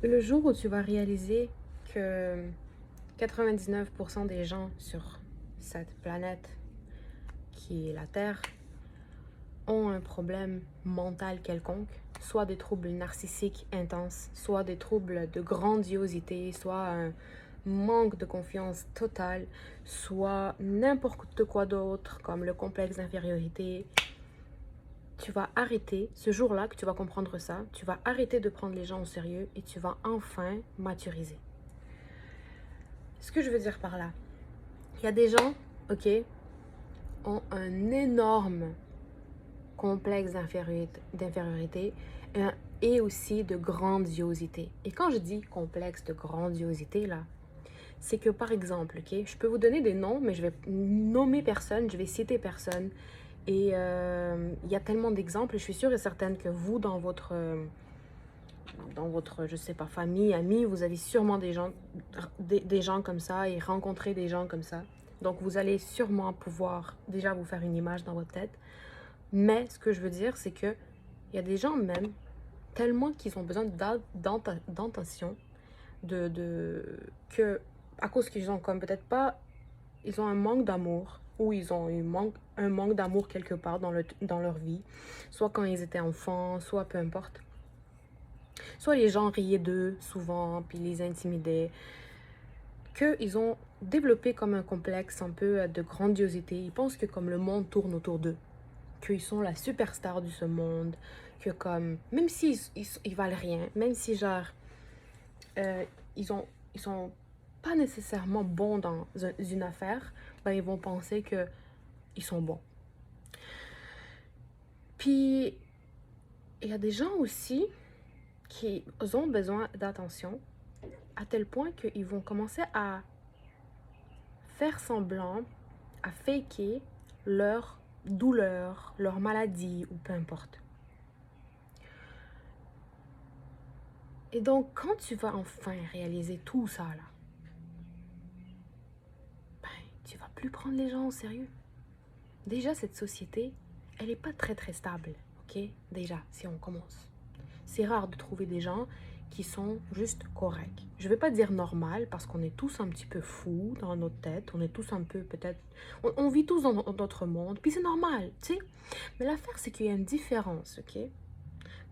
Le jour où tu vas réaliser que 99% des gens sur cette planète qui est la Terre ont un problème mental quelconque, soit des troubles narcissiques intenses, soit des troubles de grandiosité, soit un manque de confiance totale, soit n'importe quoi d'autre comme le complexe d'infériorité, tu vas arrêter, ce jour-là que tu vas comprendre ça, tu vas arrêter de prendre les gens au sérieux et tu vas enfin maturiser. Ce que je veux dire par là, il y a des gens, ok, ont un énorme complexe d'infériorité et aussi de grandiosité. Et quand je dis complexe de grandiosité, là, c'est que par exemple, ok, je peux vous donner des noms, mais je vais nommer personne, je vais citer personne. Et il y a tellement d'exemples, je suis sûre et certaine que vous, dans votre, je sais pas, famille, amis, vous avez sûrement des gens comme ça et rencontré des gens comme ça. Donc, vous allez sûrement pouvoir déjà vous faire une image dans votre tête. Mais ce que je veux dire, c'est que il y a des gens même, tellement qu'ils ont besoin d'intention, que, à cause qu'ils ont comme peut-être pas, ils ont un manque d'amour, ou ils ont un manque d'amour quelque part dans leur vie, soit quand ils étaient enfants, soit peu importe. Soit les gens riaient d'eux souvent, puis les intimidaient, qu'ils ont développé comme un complexe un peu de grandiosité. Ils pensent que comme le monde tourne autour d'eux, qu'ils sont la superstar de ce monde, que comme, même s'ils ils valent rien, même si genre, euh, ils ont, ils sont pas nécessairement bons dans une affaire, ben ils vont penser que ils sont bons. Puis, il y a des gens aussi qui ont besoin d'attention à tel point qu'ils vont commencer à faire semblant, à faker leur douleur, leur maladie ou peu importe. Et donc, quand tu vas enfin réaliser tout ça, là, ben, tu vas plus prendre les gens au sérieux. Déjà, cette société, elle n'est pas très très stable, ok? Déjà, si on commence. C'est rare de trouver des gens qui sont juste corrects. Je ne vais pas dire normal parce qu'on est tous un petit peu fous dans notre tête. On est tous un peu peut-être... On vit tous dans notre monde. Puis c'est normal, tu sais. Mais l'affaire, c'est qu'il y a une différence, ok?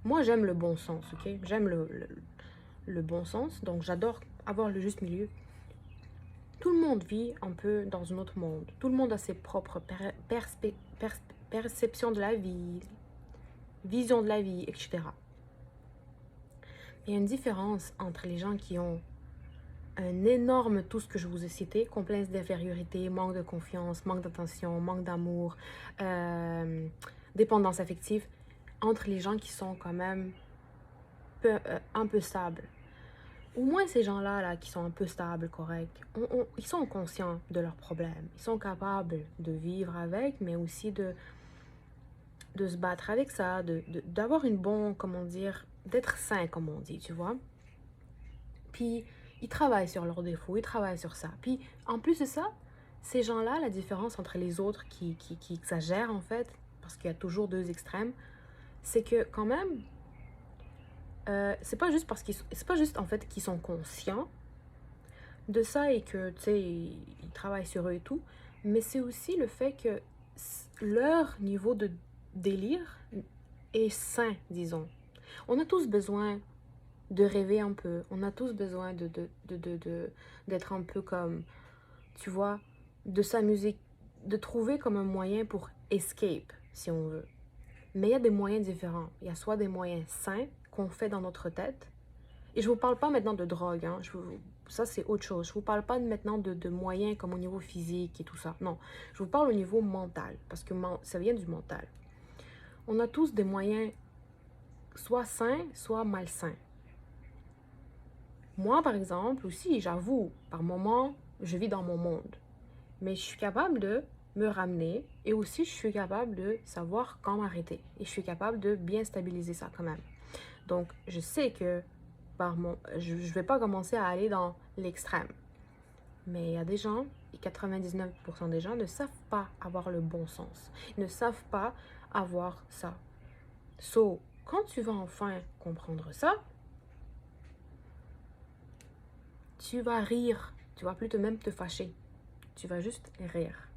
Moi, j'aime le bon sens, ok? J'aime le bon sens. Donc, j'adore avoir le juste milieu. Tout le monde vit un peu dans un autre monde. Tout le monde a ses propres perceptions de la vie, vision de la vie, etc. Il y a une différence entre les gens qui ont un énorme, tout ce que je vous ai cité, complexe d'infériorité, manque de confiance, manque d'attention, manque d'amour, dépendance affective, entre les gens qui sont quand même un peu stables. Au moins ces gens-là là, qui sont un peu stables, corrects, ils sont conscients de leurs problèmes. Ils sont capables de vivre avec, mais aussi de se battre avec ça, d'avoir une bonne, comment dire, d'être sain, comme on dit, tu vois. Puis, ils travaillent sur leurs défauts, ils travaillent sur ça. Puis, en plus de ça, ces gens-là, la différence entre les autres qui exagèrent, en fait, parce qu'il y a toujours deux extrêmes, c'est que quand même, c'est pas juste c'est pas juste, en fait, qu'ils sont conscients de ça et que, tu sais, ils travaillent sur eux et tout, mais c'est aussi le fait que leur niveau de délire est sain, disons. On a tous besoin de rêver un peu. On a tous besoin d'être un peu comme, tu vois, de s'amuser, de trouver comme un moyen pour escape, si on veut. Mais il y a des moyens différents. Il y a soit des moyens sains qu'on fait dans notre tête. Et je vous parle pas maintenant de drogue, hein. Ça, c'est autre chose. Je vous parle pas maintenant de moyens comme au niveau physique et tout ça. Non, je vous parle au niveau mental, parce que ça vient du mental. On a tous des moyens soit sains, soit malsains. Moi, par exemple, aussi, j'avoue, par moments, je vis dans mon monde. Mais je suis capable de me ramener et aussi je suis capable de savoir quand m'arrêter. Et je suis capable de bien stabiliser ça quand même. Donc, je sais que je ne vais pas commencer à aller dans l'extrême. Mais il y a des gens, et 99% des gens ne savent pas avoir le bon sens. Ils ne savent pas avoir ça. So, quand tu vas enfin comprendre ça, tu vas rire. Tu vas plus te même te fâcher. Tu vas juste rire.